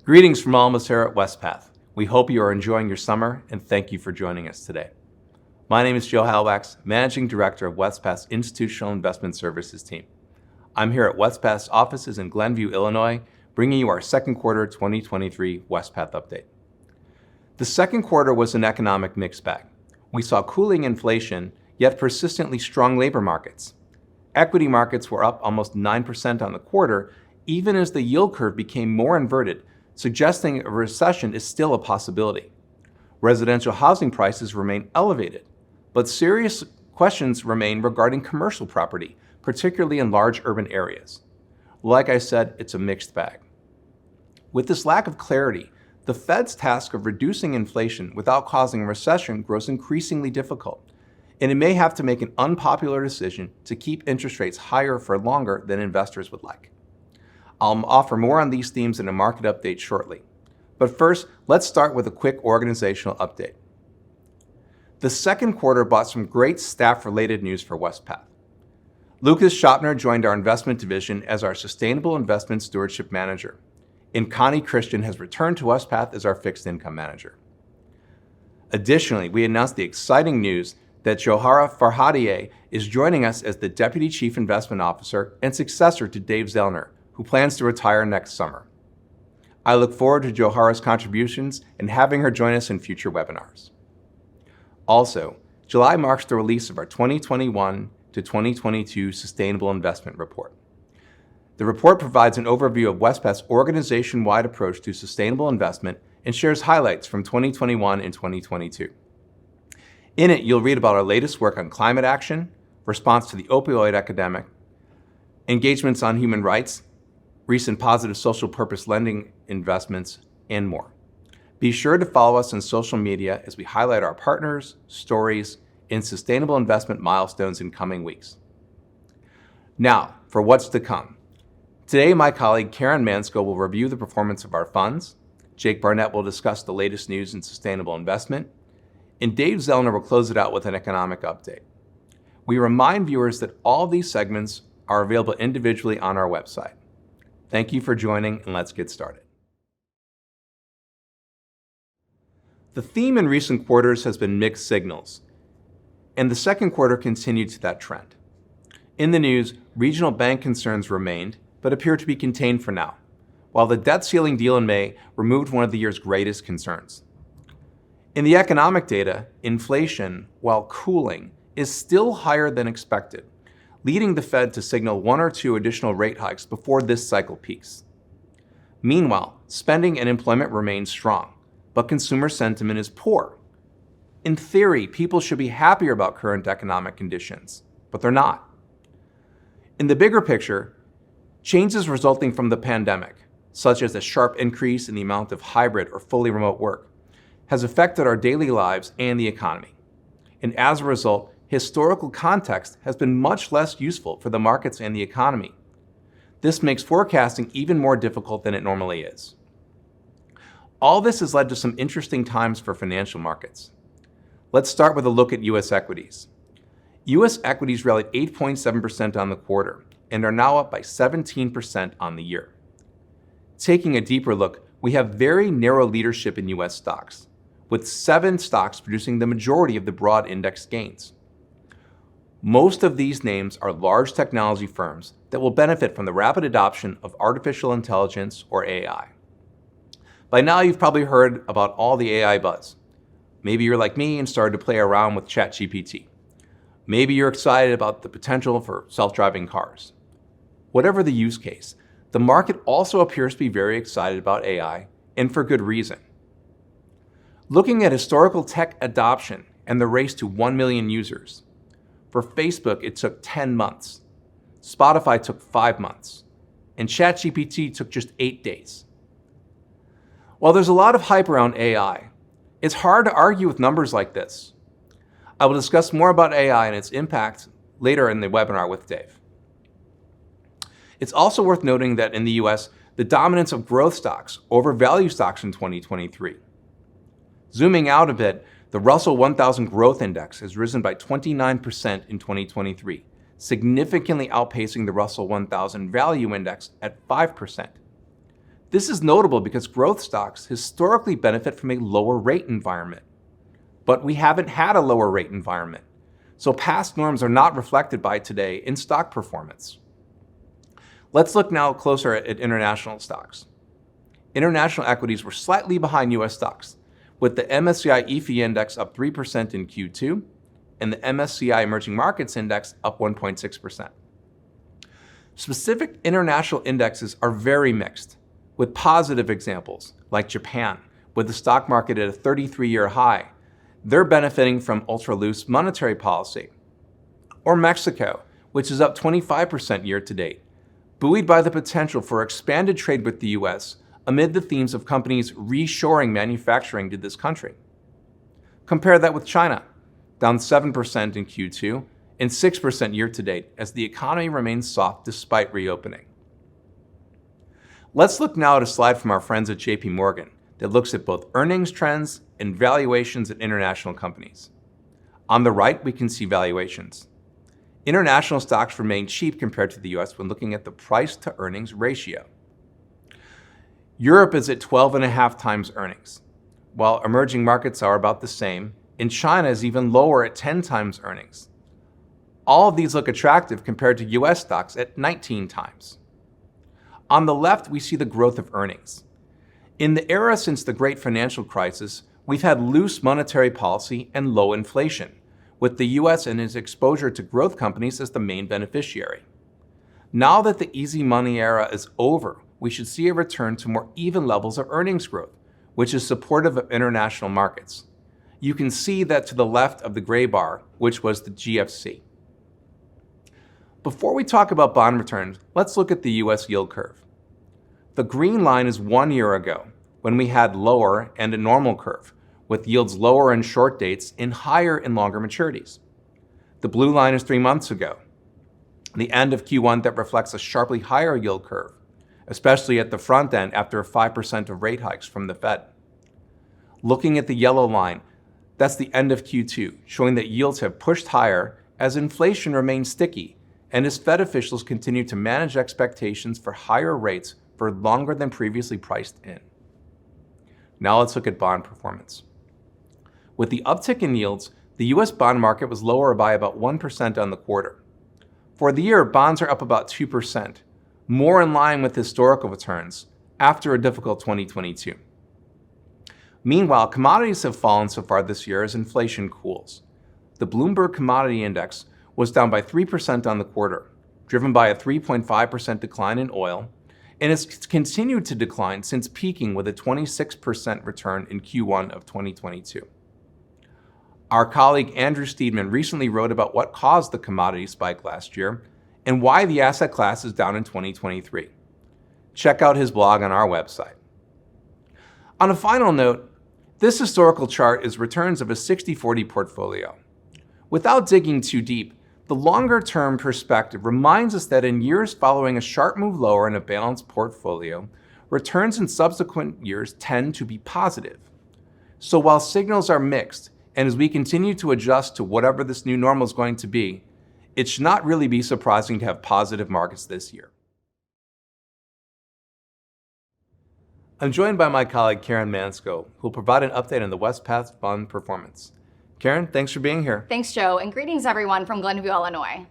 Greetings from all of us here at Wespath. We hope you are enjoying your summer and thank you for joining us today. My name is Joe Halwax, Managing Director of Wespath's Institutional Investment Services team. I'm here at Wespath's offices in Glenview, Illinois, bringing you our second quarter 2023 Wespath update. The second quarter was an economic mixed bag. We saw cooling inflation, yet persistently strong labor markets. Equity markets were up almost 9% on the quarter, even as the yield curve became more inverted, suggesting a recession is still a possibility. Residential housing prices remain elevated, but serious questions remain regarding commercial property, particularly in large urban areas. Like I said, it's a mixed bag. With this lack of clarity, the Fed's task of reducing inflation without causing a recession grows increasingly difficult, and it may have to make an unpopular decision to keep interest rates higher for longer than investors would like. I'll offer more on these themes in a market update shortly. But first, let's start with a quick organizational update. The second quarter brought some great staff-related news for Wespath. Lucas Schopner joined our investment division as our Sustainable Investment Stewardship Manager, and Connie Christian has returned to Wespath as our Fixed Income Manager. Additionally, we announced the exciting news that Johara Farhadieh is joining us as the Deputy Chief Investment Officer and successor to Dave Zellner, who plans to retire next summer. I look forward to Johara's contributions and having her join us in future webinars. Also, July marks the release of our 2021 to 2022 Sustainable Investment Report. The report provides an overview of Wespath's organization-wide approach to sustainable investment and shares highlights from 2021 and 2022. In it, you'll read about our latest work on climate action, response to the opioid epidemic, engagements on human rights, recent positive social purpose lending investments, and more. Be sure to follow us on social media as we highlight our partners, stories, and sustainable investment milestones in coming weeks. Now, for what's to come. Today, my colleague Karen Manczko will review the performance of our funds, Jake Barnett will discuss the latest news in sustainable investment, and Dave Zellner will close it out with an economic update. We remind viewers that all these segments are available individually on our website. Thank you for joining, and let's get started. The theme in recent quarters has been mixed signals, and the second quarter continued to that trend. In the news, regional bank concerns remained, but appear to be contained for now, while the debt ceiling deal in May removed one of the year's greatest concerns. In the economic data, inflation, while cooling, is still higher than expected, leading the Fed to signal one or two additional rate hikes before this cycle peaks. Meanwhile, spending and employment remain strong, but consumer sentiment is poor. In theory, people should be happier about current economic conditions, but they're not. In the bigger picture, changes resulting from the pandemic, such as a sharp increase in the amount of hybrid or fully remote work, has affected our daily lives and the economy. And as a result, historical context has been much less useful for the markets and the economy. This makes forecasting even more difficult than it normally is. All this has led to some interesting times for financial markets. Let's start with a look at U.S. equities. U.S. equities rallied 8.7% on the quarter and are now up by 17% on the year. Taking a deeper look, we have very narrow leadership in U.S. stocks, with 7 stocks producing the majority of the broad index gains. Most of these names are large technology firms that will benefit from the rapid adoption of artificial intelligence or AI. By now, you've probably heard about all the AI buzz. Maybe you're like me and started to play around with ChatGPT. Maybe you're excited about the potential for self-driving cars. Whatever the use case, the market also appears to be very excited about AI, and for good reason. Looking at historical tech adoption and the race to 1 million users, for Facebook, it took 10 months. Spotify took 5 months. And ChatGPT took just 8 days. While there's a lot of hype around AI, it's hard to argue with numbers like this. I will discuss more about AI and its impact later in the webinar with Dave. It's also worth noting that in the US, the dominance of growth stocks over value stocks in 2023. Zooming out a bit, the Russell 1000 Growth Index has risen by 29% in 2023, significantly outpacing the Russell 1000 Value Index at 5%. This is notable because growth stocks historically benefit from a lower rate environment. But we haven't had a lower rate environment, so past norms are not reflected by today in stock performance. Let's look now closer at international stocks. International equities were slightly behind US stocks, with the MSCI EAFE index up 3% in Q2 and the MSCI Emerging Markets Index up 1.6%. Specific international indexes are very mixed, with positive examples like Japan, with the stock market at a 33-year high. They're benefiting from ultra-loose monetary policy. Or Mexico, which is up 25% year to date, buoyed by the potential for expanded trade with the US amid the themes of companies reshoring manufacturing to this country. Compare that with China, down 7% in Q2 and 6% year to date as the economy remains soft despite reopening. Let's look now at a slide from our friends at JP Morgan that looks at both earnings trends and valuations at international companies. On the right, we can see valuations. International stocks remain cheap compared to the US when looking at the price to earnings ratio. Europe is at 12.5 times earnings, while emerging markets are about the same, and China is even lower at 10 times earnings. All of these look attractive compared to US stocks at 19 times. On the left, we see the growth of earnings. In the era since the great financial crisis, we've had loose monetary policy and low inflation, with the US and its exposure to growth companies as the main beneficiary. Now that the easy money era is over, we should see a return to more even levels of earnings growth, which is supportive of international markets. You can see that to the left of the gray bar, which was the GFC. Before we talk about bond returns, let's look at the US yield curve. The green line is 1 year ago, when we had lower and a normal curve, with yields lower in short dates and higher in longer maturities. The blue line is 3 months ago, the end of Q1 that reflects a sharply higher yield curve, especially at the front end after 5% of rate hikes from the Fed. Looking at the yellow line, that's the end of Q2, showing that yields have pushed higher as inflation remains sticky and as Fed officials continue to manage expectations for higher rates for longer than previously priced in. Now let's look at bond performance. With the uptick in yields, the US bond market was lower by about 1% on the quarter. For the year, bonds are up about 2%, more in line with historical returns after a difficult 2022. Meanwhile, commodities have fallen so far this year as inflation cools. The Bloomberg Commodity Index was down by 3% on the quarter, driven by a 3.5% decline in oil, and has continued to decline since peaking with a 26% return in Q1 of 2022. Our colleague Andrew Steedman recently wrote about what caused the commodity spike last year and why the asset class is down in 2023. Check out his blog on our website. On a final note, this historical chart is returns of a 60-40 portfolio. Without digging too deep, the longer-term perspective reminds us that in years following a sharp move lower in a balanced portfolio, returns in subsequent years tend to be positive. So while signals are mixed, and as we continue to adjust to whatever this new normal is going to be, it should not really be surprising to have positive markets this year. I'm joined by my colleague Karen Manczko, who will provide an update on the Wespath fund performance. Karen, thanks for being here. Thanks, Joe, and greetings everyone from Glenview, Illinois.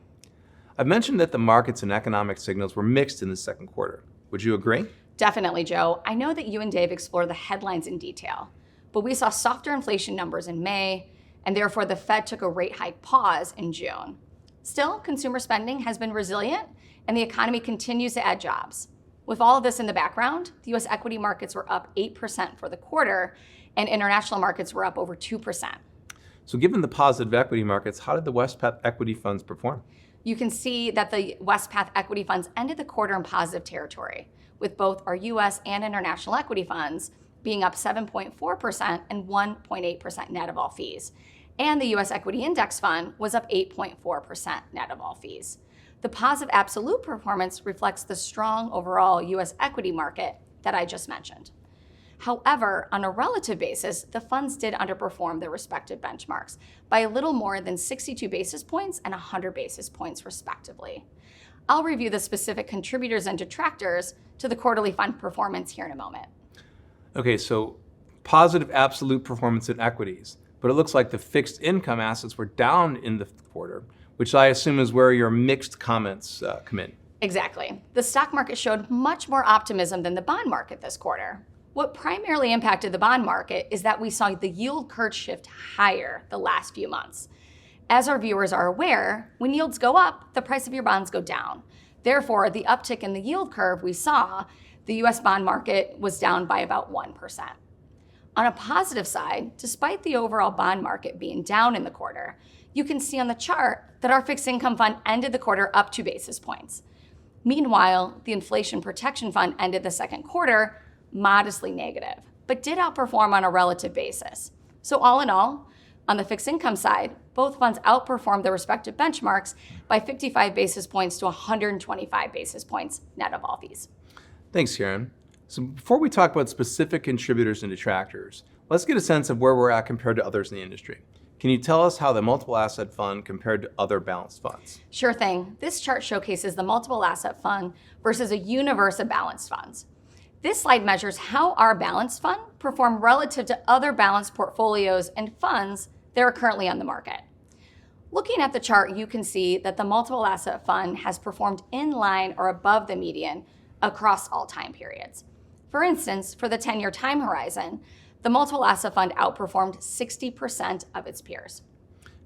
I've mentioned that the markets and economic signals were mixed in the second quarter. Would you agree? Definitely, Joe. I know that you and Dave explore the headlines in detail, but we saw softer inflation numbers in May, and therefore the Fed took a rate hike pause in June. Still, consumer spending has been resilient, and the economy continues to add jobs. With all of this in the background, the U.S. equity markets were up 8% for the quarter, and international markets were up over 2%. So given the positive equity markets, how did the Wespath equity funds perform? You can see that the Wespath equity funds ended the quarter in positive territory, with both our U.S. and international equity funds being up 7.4% and 1.8% net of all fees. And the U.S. equity index fund was up 8.4% net of all fees. The positive absolute performance reflects the strong overall U.S. equity market that I just mentioned. However, on a relative basis, the funds did underperform their respective benchmarks by a little more than 62 basis points and 100 basis points respectively. I'll review the specific contributors and detractors to the quarterly fund performance here in a moment. Okay, so positive absolute performance in equities, but it looks like the fixed income assets were down in the quarter, which I assume is where your mixed comments come in. Exactly. The stock market showed much more optimism than the bond market this quarter. What primarily impacted the bond market is that we saw the yield curve shift higher the last few months. As our viewers are aware, when yields go up, the price of your bonds go down. Therefore, the uptick in the yield curve we saw, the US bond market was down by about 1%. On a positive side, despite the overall bond market being down in the quarter, you can see on the chart that our fixed income fund ended the quarter up 2 basis points. Meanwhile, the inflation protection fund ended the second quarter modestly negative, but did outperform on a relative basis. So all in all, on the fixed income side, both funds outperformed their respective benchmarks by 55 basis points to 125 basis points net of all fees. Thanks, Karen. So before we talk about specific contributors and detractors, let's get a sense of where we're at compared to others in the industry. Can you tell us how the multiple asset fund compared to other balanced funds? Sure thing. This chart showcases the multiple asset fund versus a universe of balanced funds. This slide measures how our balanced fund performed relative to other balanced portfolios and funds that are currently on the market. Looking at the chart, you can see that the multiple asset fund has performed in line or above the median across all time periods. For instance, for the 10-year time horizon, the multiple asset fund outperformed 60% of its peers.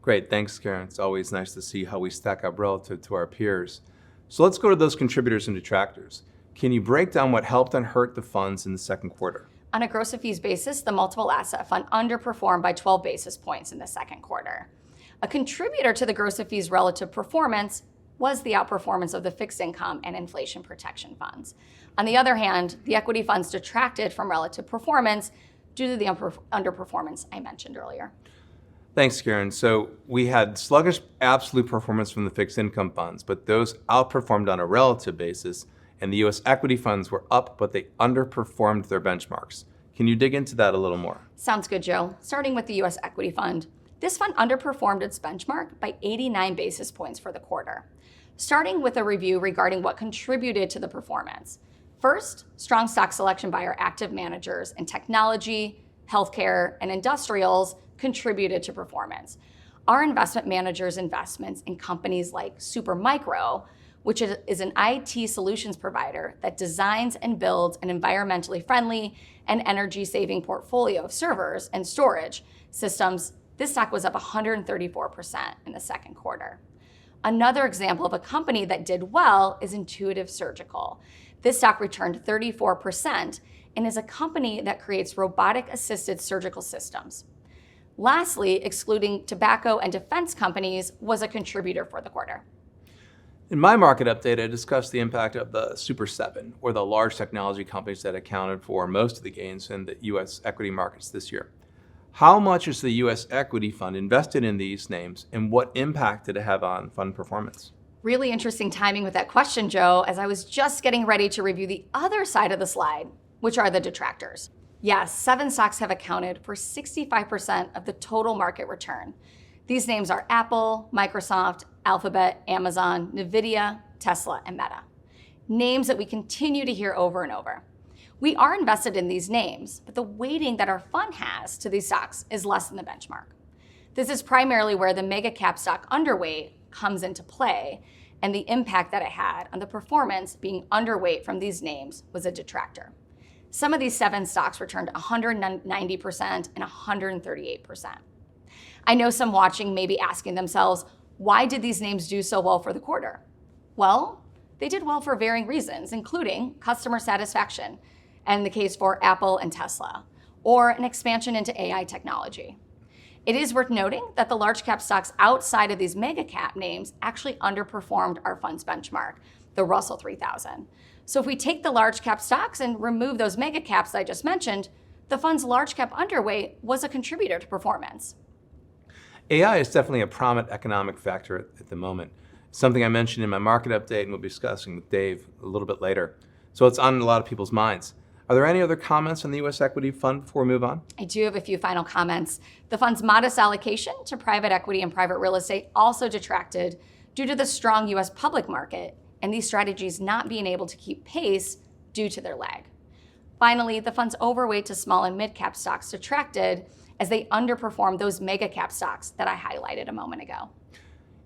Great, thanks, Karen. It's always nice to see how we stack up relative to our peers. So let's go to those contributors and detractors. Can you break down what helped and hurt the funds in the second quarter? On a gross of fees basis, the multiple asset fund underperformed by 12 basis points in the second quarter. A contributor to the gross of fees relative performance was the outperformance of the fixed income and inflation protection funds. On the other hand, the equity funds detracted from relative performance due to the underperformance I mentioned earlier. Thanks, Karen. So we had sluggish absolute performance from the fixed income funds, but those outperformed on a relative basis, and the US equity funds were up, but they underperformed their benchmarks. Can you dig into that a little more? Sounds good, Joe. Starting with the US equity fund. This fund underperformed its benchmark by 89 basis points for the quarter. Starting with a review regarding what contributed to the performance. First, strong stock selection by our active managers in technology, healthcare, and industrials contributed to performance. Our investment managers' investments in companies like Supermicro, which is an IT solutions provider that designs and builds an environmentally friendly and energy-saving portfolio of servers and storage systems, this stock was up 134% in the second quarter. Another example of a company that did well is Intuitive Surgical. This stock returned 34% and is a company that creates robotic-assisted surgical systems. Lastly, excluding tobacco and defense companies was a contributor for the quarter. In my market update, I discussed the impact of the Super 7, or the large technology companies that accounted for most of the gains in the U.S. equity markets this year. How much is the U.S. equity fund invested in these names, and what impact did it have on fund performance? Really interesting timing with that question, Joe, as I was just getting ready to review the other side of the slide, which are the detractors. Yes, 7 stocks have accounted for 65% of the total market return. These names are Apple, Microsoft, Alphabet, Amazon, NVIDIA, Tesla, and Meta. Names that we continue to hear over and over. We are invested in these names, but the weighting that our fund has to these stocks is less than the benchmark. This is primarily where the mega cap stock underweight comes into play, and the impact that it had on the performance being underweight from these names was a detractor. Some of these 7 stocks returned 190% and 138%. I know some watching may be asking themselves, why did these names do so well for the quarter? Well, they did well for varying reasons, including customer satisfaction, and the case for Apple and Tesla, or an expansion into AI technology. It is worth noting that the large cap stocks outside of these mega cap names actually underperformed our fund's benchmark, the Russell 3000. So if we take the large cap stocks and remove those mega caps I just mentioned, the fund's large cap underweight was a contributor to performance. AI is definitely a prominent economic factor at the moment. Something I mentioned in my market update and we'll be discussing with Dave a little bit later. So it's on a lot of people's minds. Are there any other comments on the U.S. equity fund before we move on? I do have a few final comments. The fund's modest allocation to private equity and private real estate also detracted due to the strong U.S. public market and these strategies not being able to keep pace due to their lag. Finally, the fund's overweight to small and mid-cap stocks detracted as they underperformed those mega-cap stocks that I highlighted a moment ago.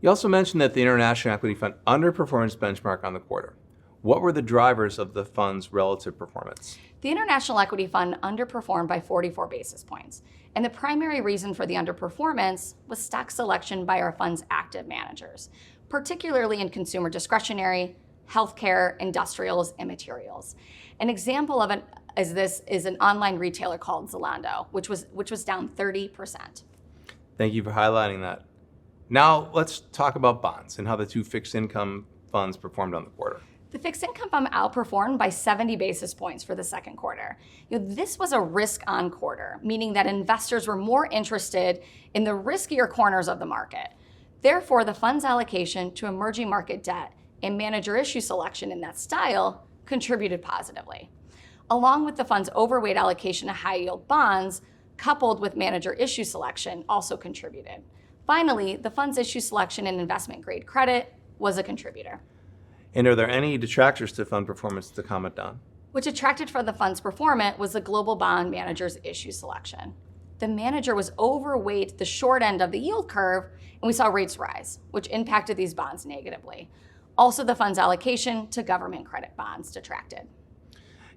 You also mentioned that the International Equity Fund underperformed its benchmark on the quarter. What were the drivers of the fund's relative performance? The International Equity Fund underperformed by 44 basis points, and the primary reason for the underperformance was stock selection by our fund's active managers, particularly in consumer discretionary, healthcare, industrials, and materials. An example of this is an online retailer called Zalando, which was down 30%. Thank you for highlighting that. Now let's talk about bonds and how the two fixed income funds performed on the quarter. The fixed income fund outperformed by 70 basis points for the second quarter. This was a risk-on quarter, meaning that investors were more interested in the riskier corners of the market. Therefore, the fund's allocation to emerging market debt and manager issue selection in that style contributed positively. Along with the fund's overweight allocation to high-yield bonds, coupled with manager issue selection, also contributed. Finally, the fund's issue selection in investment-grade credit was a contributor. And are there any detractors to fund performance to comment on? What detracted from the fund's performance was the global bond manager's issue selection. The manager was overweight the short end of the yield curve, and we saw rates rise, which impacted these bonds negatively. Also, the fund's allocation to government credit bonds detracted.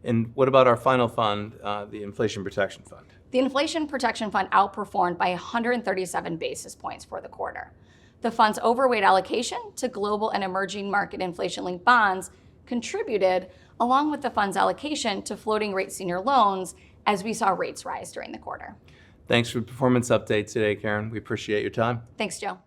And what about our final fund, the Inflation Protection Fund? The Inflation Protection Fund outperformed by 137 basis points for the quarter. The fund's overweight allocation to global and emerging market inflation-linked bonds contributed, along with the fund's allocation to floating rate senior loans as we saw rates rise during the quarter. Thanks for the performance update today, Karen. We appreciate your time. Thanks, Joe.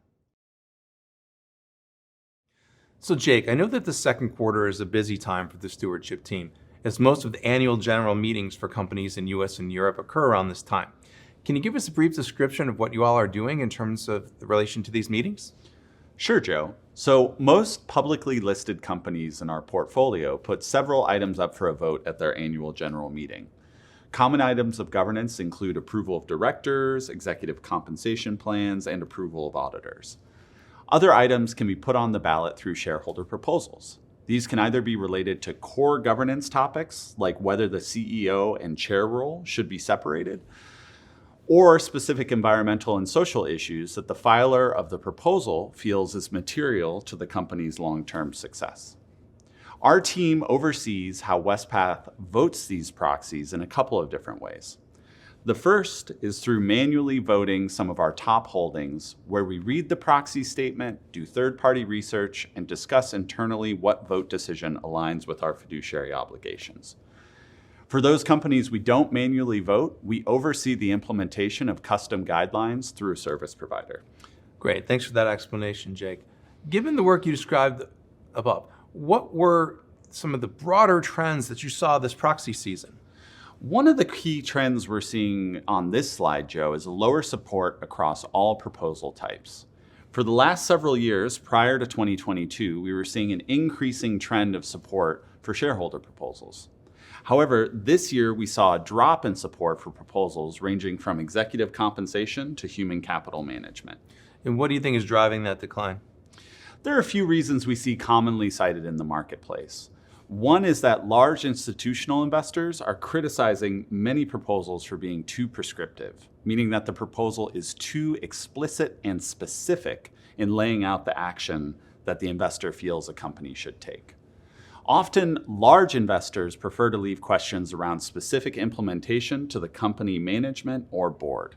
So Jake, I know that the second quarter is a busy time for the stewardship team, as most of the annual general meetings for companies in US and Europe occur around this time. Can you give us a brief description of what you all are doing in terms of the relation to these meetings? Sure, Joe. So most publicly listed companies in our portfolio put several items up for a vote at their annual general meeting. Common items of governance include approval of directors, executive compensation plans, and approval of auditors. Other items can be put on the ballot through shareholder proposals. These can either be related to core governance topics, like whether the CEO and chair role should be separated, or specific environmental and social issues that the filer of the proposal feels is material to the company's long-term success. Our team oversees how Wespath votes these proxies in a couple of different ways. The first is through manually voting some of our top holdings, where we read the proxy statement, do third-party research, and discuss internally what vote decision aligns with our fiduciary obligations. For those companies we don't manually vote, we oversee the implementation of custom guidelines through a service provider. Great, thanks for that explanation, Jake. Given the work you described above, what were some of the broader trends that you saw this proxy season? One of the key trends we're seeing on this slide, Joe, is lower support across all proposal types. For the last several years prior to 2022, we were seeing an increasing trend of support for shareholder proposals. However, this year we saw a drop in support for proposals ranging from executive compensation to human capital management. And what do you think is driving that decline? There are a few reasons we see commonly cited in the marketplace. One is that large institutional investors are criticizing many proposals for being too prescriptive, meaning that the proposal is too explicit and specific in laying out the action that the investor feels a company should take. Often, large investors prefer to leave questions around specific implementation to the company management or board.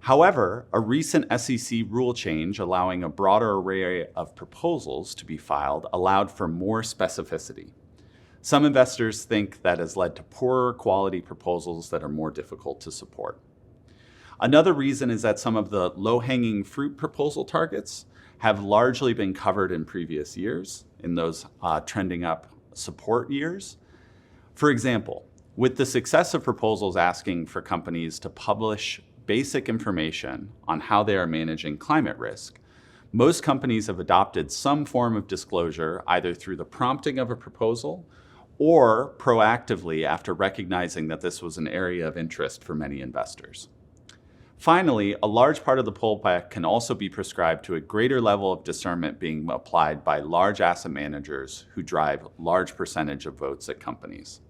However, a recent SEC rule change allowing a broader array of proposals to be filed allowed for more specificity. Some investors think that has led to poorer quality proposals that are more difficult to support. Another reason is that some of the low-hanging fruit proposal targets have largely been covered in previous years, in those trending up support years. For example, with the success of proposals asking for companies to publish basic information on how they are managing climate risk, most companies have adopted some form of disclosure either through the prompting of a proposal or proactively after recognizing that this was an area of interest for many investors. Finally, a large part of the pullback can also be prescribed to a greater level of discernment being applied by large asset managers who drive large percentage of votes at companies.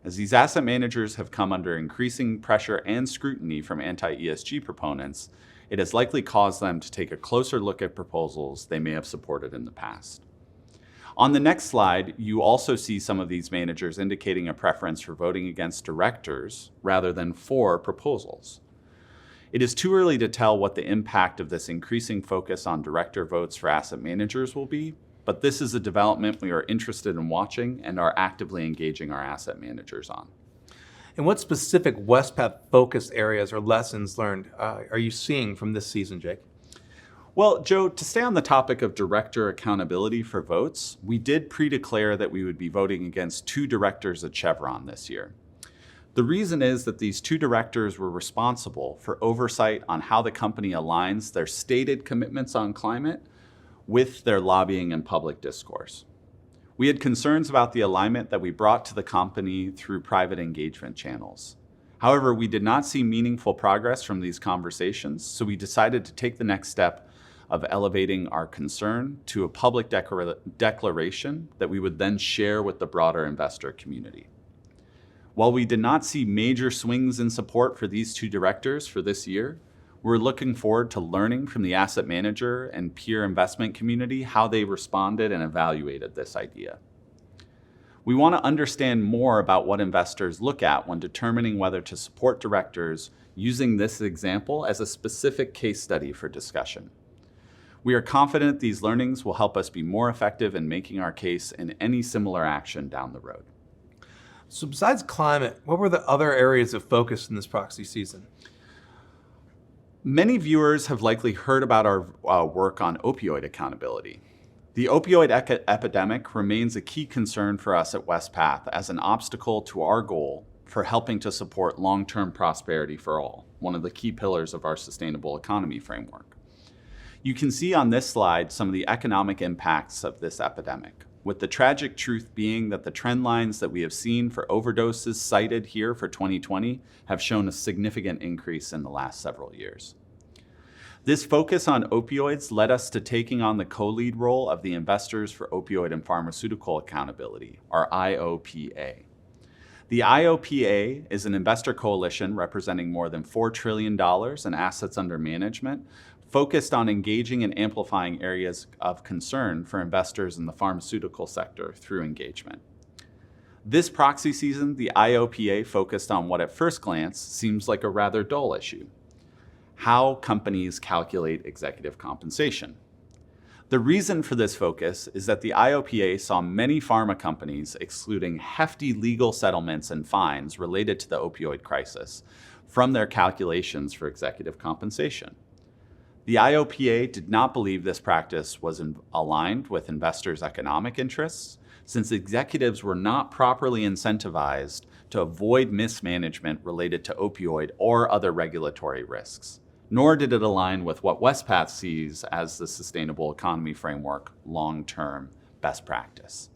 As these asset managers have come under increasing pressure and scrutiny from anti-ESG proponents, it has likely caused them to take a closer look at proposals they may have supported in the past. On the next slide, you also see some of these managers indicating a preference for voting against directors rather than for proposals. It is too early to tell what the impact of this increasing focus on director votes for asset managers will be, but this is a development we are interested in watching and are actively engaging our asset managers on. And what specific Wespath focused areas or lessons learned are you seeing from this season, Jake? Well, Joe, to stay on the topic of director accountability for votes, we did pre-declare that we would be voting against 2 directors at Chevron this year. The reason is that these 2 directors were responsible for oversight on how the company aligns their stated commitments on climate with their lobbying and public discourse. We had concerns about the alignment that we brought to the company through private engagement channels. However, we did not see meaningful progress from these conversations, so we decided to take the next step of elevating our concern to a public declaration that we would then share with the broader investor community. While we did not see major swings in support for these 2 directors for this year, we're looking forward to learning from the asset manager and peer investment community how they responded and evaluated this idea. We want to understand more about what investors look at when determining whether to support directors using this example as a specific case study for discussion. We are confident these learnings will help us be more effective in making our case in any similar action down the road. So besides climate, what were the other areas of focus in this proxy season? Many viewers have likely heard about our work on opioid accountability. The opioid epidemic remains a key concern for us at Wespath as an obstacle to our goal for helping to support long-term prosperity for all, one of the key pillars of our sustainable economy framework. You can see on this slide some of the economic impacts of this epidemic, with the tragic truth being that the trend lines that we have seen for overdoses cited here for 2020 have shown a significant increase in the last several years. This focus on opioids led us to taking on the co-lead role of the Investors for Opioid and Pharmaceutical Accountability, or IOPA. The IOPA is an investor coalition representing more than $4 trillion in assets under management, focused on engaging and amplifying areas of concern for investors in the pharmaceutical sector through engagement. This proxy season, the IOPA focused on what at first glance seems like a rather dull issue: how companies calculate executive compensation. The reason for this focus is that the IOPA saw many pharma companies excluding hefty legal settlements and fines related to the opioid crisis from their calculations for executive compensation. The IOPA did not believe this practice was aligned with investors' economic interests, since executives were not properly incentivized to avoid mismanagement related to opioid or other regulatory risks, nor did it align with what Wespath sees as the sustainable economy framework long-term best practice.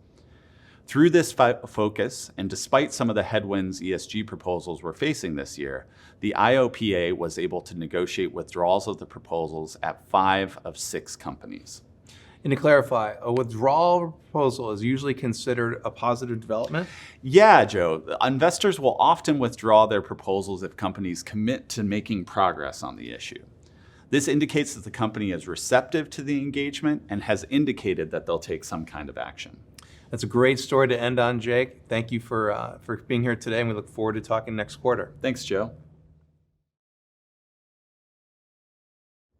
Through this focus, and despite some of the headwinds ESG proposals were facing this year, the IOPA was able to negotiate withdrawals of the proposals at 5 of 6 companies. And to clarify, a withdrawal proposal is usually considered a positive development? Yeah, Joe. Investors will often withdraw their proposals if companies commit to making progress on the issue. This indicates that the company is receptive to the engagement and has indicated that they'll take some kind of action. That's a great story to end on, Jake. Thank you for being here today, and we look forward to talking next quarter. Thanks, Joe.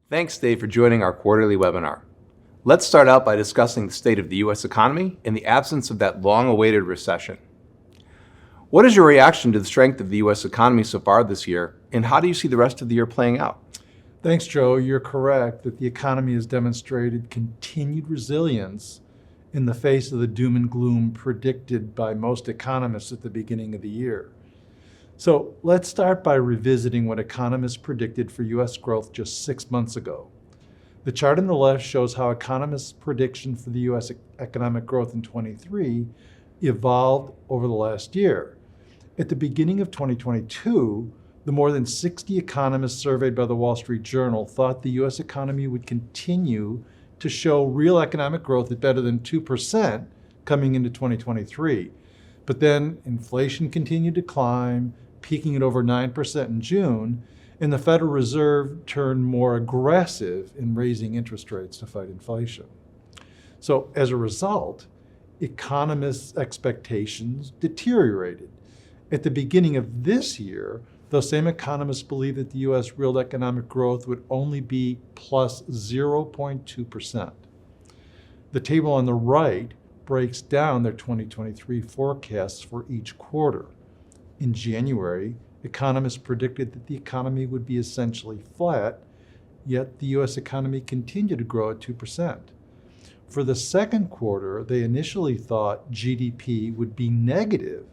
Thanks, Dave, for joining our quarterly webinar. Let's start out by discussing the state of the U.S. economy in the absence of that long-awaited recession. What is your reaction to the strength of the U.S. economy so far this year, and how do you see the rest of the year playing out? Thanks, Joe. You're correct that the economy has demonstrated continued resilience in the face of the doom and gloom predicted by most economists at the beginning of the year. So let's start by revisiting what economists predicted for U.S. growth just 6 months ago. The chart on the left shows how economists' prediction for the U.S. economic growth in 23 evolved over the last year. At the beginning of 2022, The more than 60 economists surveyed by the Wall Street Journal thought the U.S. economy would continue to show real economic growth at better than 2% coming into 2023. But then inflation continued to climb, peaking at over 9% in June, and the Federal Reserve turned more aggressive in raising interest rates to fight inflation. So as a result, economists' expectations deteriorated. At the beginning of this year, those same economists believed that the U.S. real economic growth would only be plus 0.2%. The table on the right breaks down their 2023 forecasts for each quarter. In January, economists predicted that the economy would be essentially flat, yet the U.S. economy continued to grow at 2%. For the second quarter, they initially thought GDP would be negative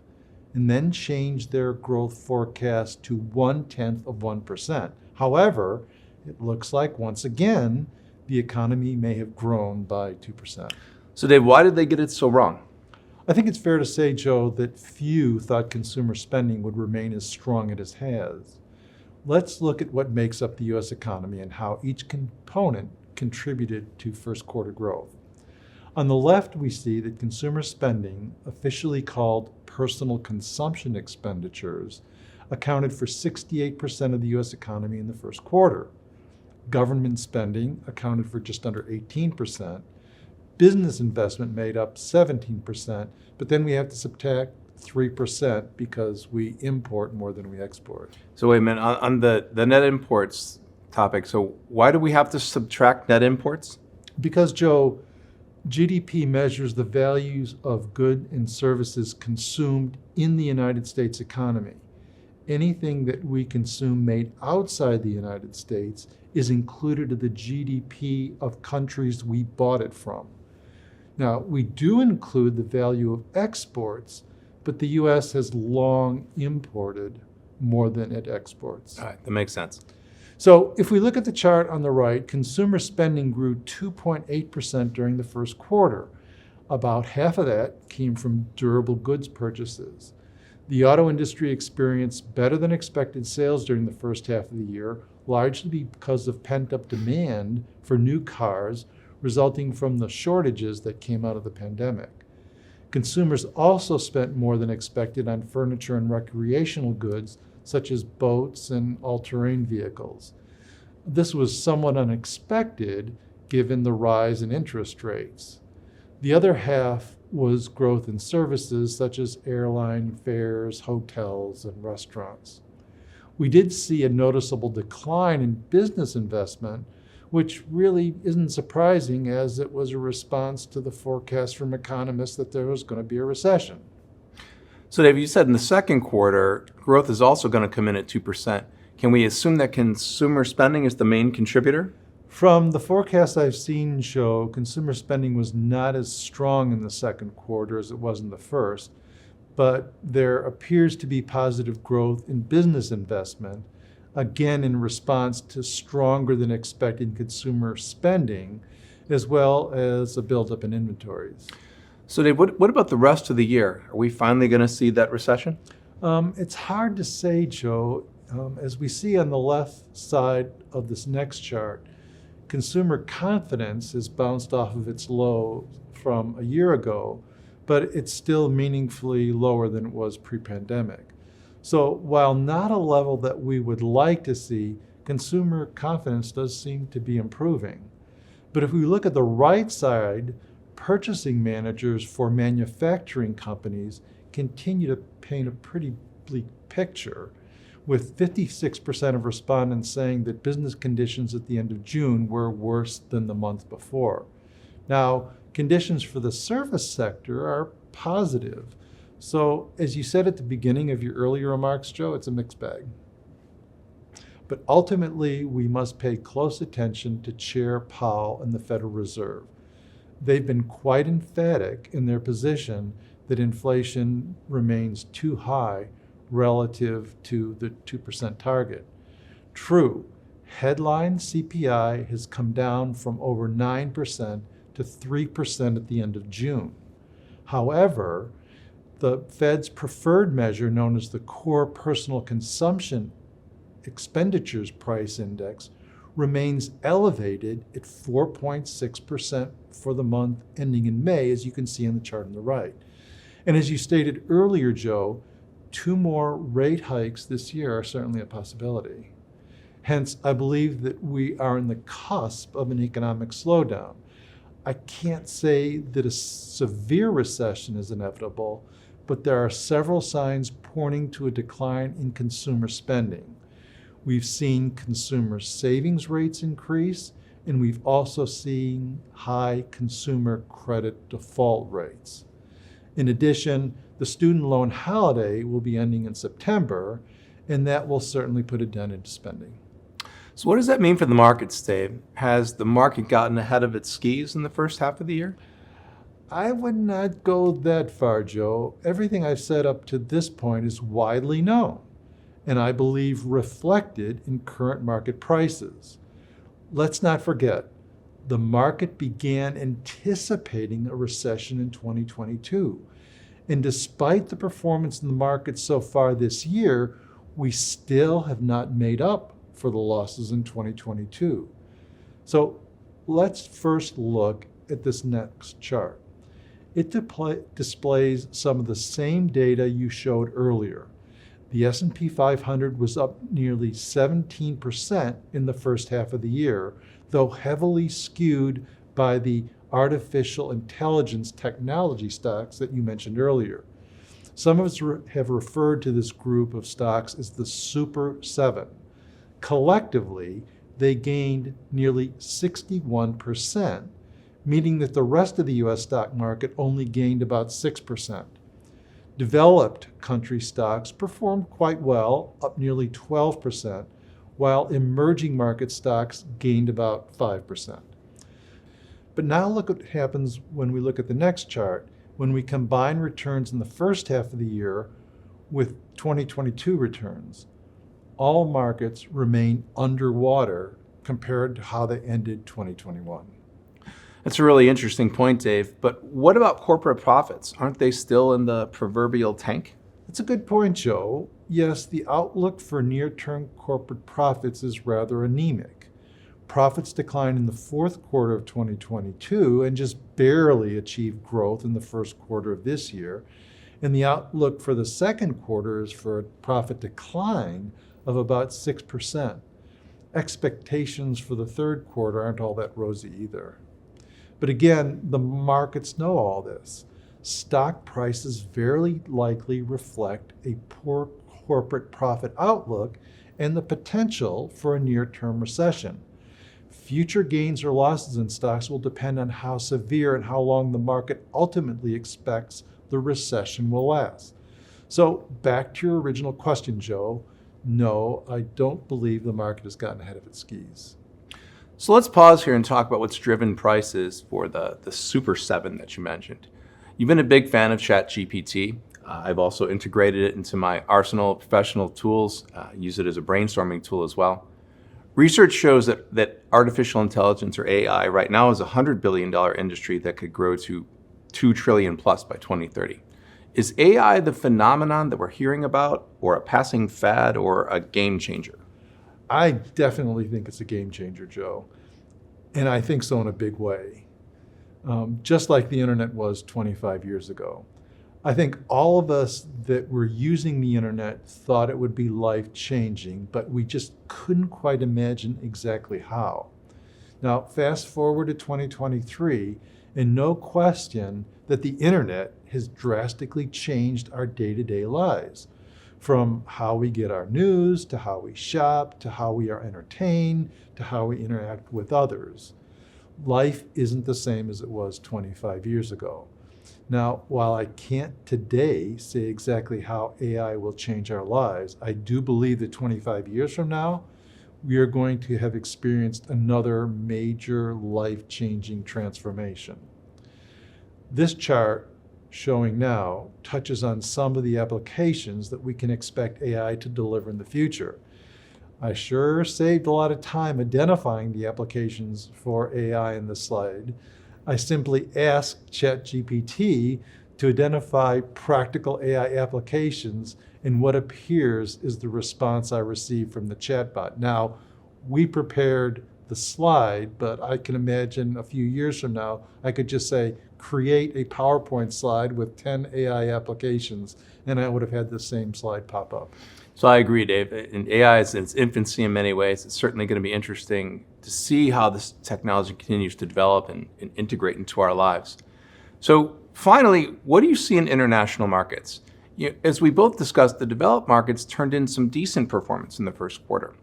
and then changed their growth forecast to 0.1%. However, it looks like once again, the economy may have grown by 2%. So Dave, why did they get it so wrong? I think it's fair to say, Joe, that few thought consumer spending would remain as strong as it has. Let's look at what makes up the U.S. economy and how each component contributed to first quarter growth. On the left, we see that consumer spending, officially called personal consumption expenditures, accounted for 68% of the U.S. economy in the first quarter. Government spending accounted for just under 18%. Business investment made up 17%, but then we have to subtract 3% because we import more than we export. So wait a minute, on the net imports topic, so why do we have to subtract net imports? Because, Joe, GDP measures the values of goods and services consumed in the United States economy. Anything that we consume made outside the United States is included in the GDP of countries we bought it from. Now, we do include the value of exports, but the U.S. has long imported more than it exports. All right, that makes sense. So if we look at the chart on the right, consumer spending grew 2.8% during the first quarter. About half of that came from durable goods purchases. The auto industry experienced better than expected sales during the first half of the year, largely because of pent-up demand for new cars resulting from the shortages that came out of the pandemic. Consumers also spent more than expected on furniture and recreational goods, such as boats and all-terrain vehicles. This was somewhat unexpected given the rise in interest rates. The other half was growth in services such as airline fares, hotels, and restaurants. We did see a noticeable decline in business investment, which really isn't surprising as it was a response to the forecast from economists that there was going to be a recession. So Dave, you said in the second quarter, growth is also going to come in at 2%. Can we assume that consumer spending is the main contributor? From the forecasts I've seen show, consumer spending was not as strong in the second quarter as it was in the first, but there appears to be positive growth in business investment, again in response to stronger than expected consumer spending, as well as a buildup in inventories. So Dave, what about the rest of the year? Are we finally going to see that recession? It's hard to say, Joe. As we see on the left side of this next chart, consumer confidence has bounced off of its low from a year ago, but it's still meaningfully lower than it was pre-pandemic. So while not a level that we would like to see, consumer confidence does seem to be improving. But if we look at the right side, purchasing managers for manufacturing companies continue to paint a pretty bleak picture, with 56% of respondents saying that business conditions at the end of June were worse than the month before. Now, conditions for the service sector are positive. So, as you said at the beginning of your earlier remarks, Joe, it's a mixed bag. But ultimately, we must pay close attention to Chair Powell and the Federal Reserve. They've been quite emphatic in their position that inflation remains too high relative to the 2% target. True, headline CPI has come down from over 9% to 3% at the end of June. However, the Fed's preferred measure, known as the core personal consumption expenditures price index remains elevated at 4.6% for the month ending in May, as you can see on the chart on the right. And as you stated earlier, Joe, 2 more rate hikes this year are certainly a possibility. Hence, I believe that we are in the cusp of an economic slowdown. I can't say that a severe recession is inevitable, but there are several signs pointing to a decline in consumer spending. We've seen consumer savings rates increase, and we've also seen high consumer credit default rates. In addition, the student loan holiday will be ending in September, and that will certainly put a dent into spending. So what does that mean for the markets, Dave? Has the market gotten ahead of its skis in the first half of the year? I would not go that far, Joe. Everything I've said up to this point is widely known, and I believe reflected in current market prices. Let's not forget, the market began anticipating a recession in 2022. And despite the performance in the market so far this year, we still have not made up for the losses in 2022. So let's first look at this next chart. It displays some of the same data you showed earlier. The S&P 500 was up nearly 17% in the first half of the year, though heavily skewed by the artificial intelligence technology stocks that you mentioned earlier. Some of us have referred to this group of stocks as the Super 7. Collectively, they gained nearly 61%, meaning that the rest of the US stock market only gained about 6%. Developed country stocks performed quite well, up nearly 12%, while emerging market stocks gained about 5%. But now look what happens when we look at the next chart, when we combine returns in the first half of the year with 2022 returns. All markets remain underwater compared to how they ended 2021. That's a really interesting point, Dave. But what about corporate profits? Aren't they still in the proverbial tank? That's a good point, Joe. Yes, the outlook for near-term corporate profits is rather anemic. Profits declined in the fourth quarter of 2022 and just barely achieved growth in the first quarter of this year. And the outlook for the second quarter is for a profit decline of about 6%. Expectations for the third quarter aren't all that rosy either. But again, the markets know all this. Stock prices very likely reflect a poor corporate profit outlook and the potential for a near-term recession. Future gains or losses in stocks will depend on how severe and how long the market ultimately expects the recession will last. So back to your original question, Joe. No, I don't believe the market has gotten ahead of its skis. So let's pause here and talk about what's driven prices for the Super 7 that you mentioned. You've been a big fan of ChatGPT. I've also integrated it into my arsenal of professional tools, use it as a brainstorming tool as well. Research shows that artificial intelligence, or AI, right now is a $100 billion industry that could grow to $2 trillion plus by 2030. Is AI the phenomenon that we're hearing about, or a passing fad, or a game changer? I definitely think it's a game changer, Joe. And I think so in a big way. Just like the internet was 25 years ago. I think all of us that were using the internet thought it would be life-changing, but we just couldn't quite imagine exactly how. Now, fast forward to 2023, and no question that the internet has drastically changed our day-to-day lives. From how we get our news, to how we shop, to how we are entertained, to how we interact with others. Life isn't the same as it was 25 years ago. Now, while I can't today say exactly how AI will change our lives, I do believe that 25 years from now, we are going to have experienced another major life-changing transformation. This chart showing now touches on some of the applications that we can expect AI to deliver in the future. I sure saved a lot of time identifying the applications for AI in this slide. I simply asked ChatGPT to identify practical AI applications in what appears is the response I received from the chatbot. Now, we prepared the slide, but I can imagine a few years from now, I could just say, create a PowerPoint slide with 10 AI applications, and I would have had the same slide pop up. So I agree, Dave. And AI is in its infancy in many ways. It's certainly going to be interesting to see how this technology continues to develop and integrate into our lives. So finally, what do you see in international markets? As we both discussed, the developed markets turned in some decent performance in the first quarter.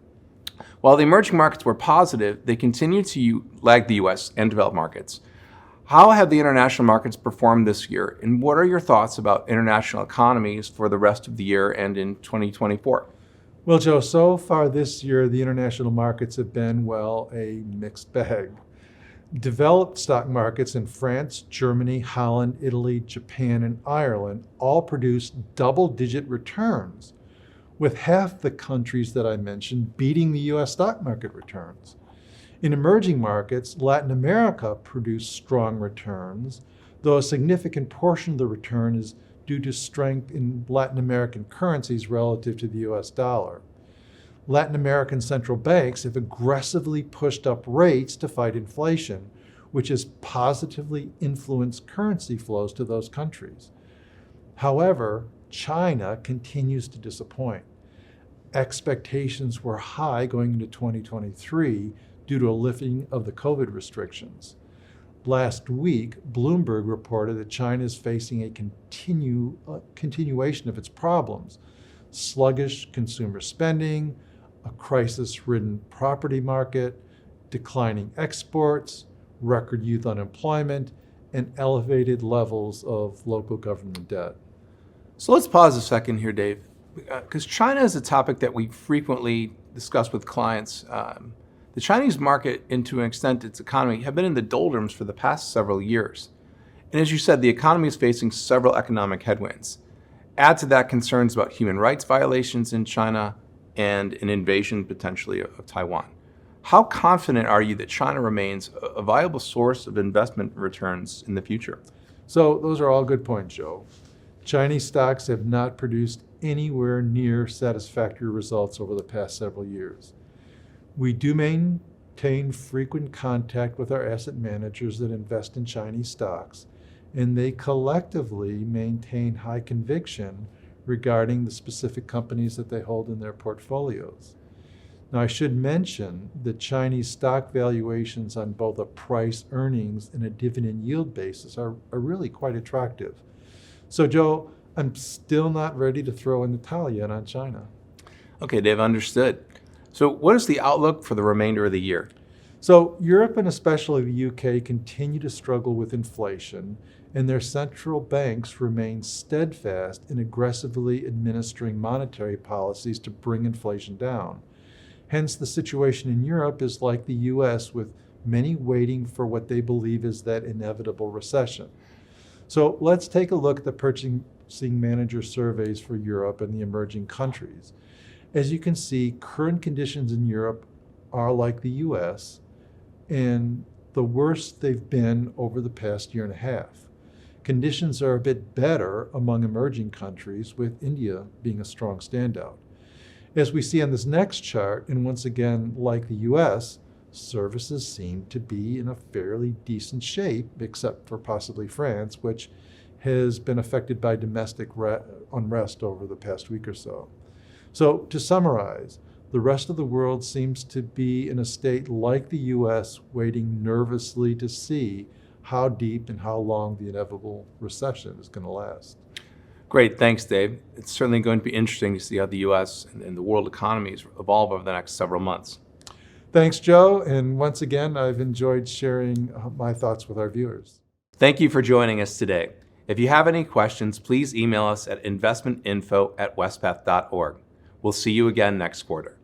While the emerging markets were positive, they continue to lag the US and developed markets. How have the international markets performed this year, and what are your thoughts about international economies for the rest of the year and in 2024? Well, Joe, so far this year, the international markets have been, well, a mixed bag. Developed stock markets in France, Germany, Holland, Italy, Japan, and Ireland all produced double-digit returns, with half the countries that I mentioned beating the US stock market returns. In emerging markets, Latin America produced strong returns, though a significant portion of the return is due to strength in Latin American currencies relative to the US dollar. Latin American central banks have aggressively pushed up rates to fight inflation, which has positively influenced currency flows to those countries. However, China continues to disappoint. Expectations were high going into 2023 due to a lifting of the COVID restrictions. Last week, Bloomberg reported that China is facing a continuation of its problems: sluggish consumer spending, a crisis-ridden property market, declining exports, record youth unemployment, and elevated levels of local government debt. So let's pause a second here, Dave, because China is a topic that we frequently discuss with clients. The Chinese market, and to an extent its economy, have been in the doldrums for the past several years. And as you said, the economy is facing several economic headwinds. Add to that concerns about human rights violations in China and an invasion potentially of Taiwan. How confident are you that China remains a viable source of investment returns in the future? So those are all good points, Joe. Chinese stocks have not produced anywhere near satisfactory results over the past several years. We do maintain frequent contact with our asset managers that invest in Chinese stocks, and they collectively maintain high conviction regarding the specific companies that they hold in their portfolios. Now, I should mention that Chinese stock valuations on both a price earnings and a dividend yield basis are really quite attractive. So, Joe, I'm still not ready to throw in the towel yet on China. Okay, Dave, understood. So what is the outlook for the remainder of the year? So Europe and especially the UK continue to struggle with inflation, and their central banks remain steadfast in aggressively administering monetary policies to bring inflation down. Hence, the situation in Europe is like the US, with many waiting for what they believe is that inevitable recession. So let's take a look at the purchasing manager surveys for Europe and the emerging countries. As you can see, current conditions in Europe are like the US, and the worst they've been over the past year and a half. Conditions are a bit better among emerging countries, with India being a strong standout. As we see on this next chart, and once again, like the US, services seem to be in a fairly decent shape, except for possibly France, which has been affected by domestic unrest over the past week or so. So to summarize, the rest of the world seems to be in a state like the US, waiting nervously to see how deep and how long the inevitable recession is going to last. Great, thanks, Dave. It's certainly going to be interesting to see how the US and the world economies evolve over the next several months. Thanks, Joe. And once again, I've enjoyed sharing my thoughts with our viewers. Thank you for joining us today. If you have any questions, please email us at investmentinfo@wespath.org. We'll see you again next quarter.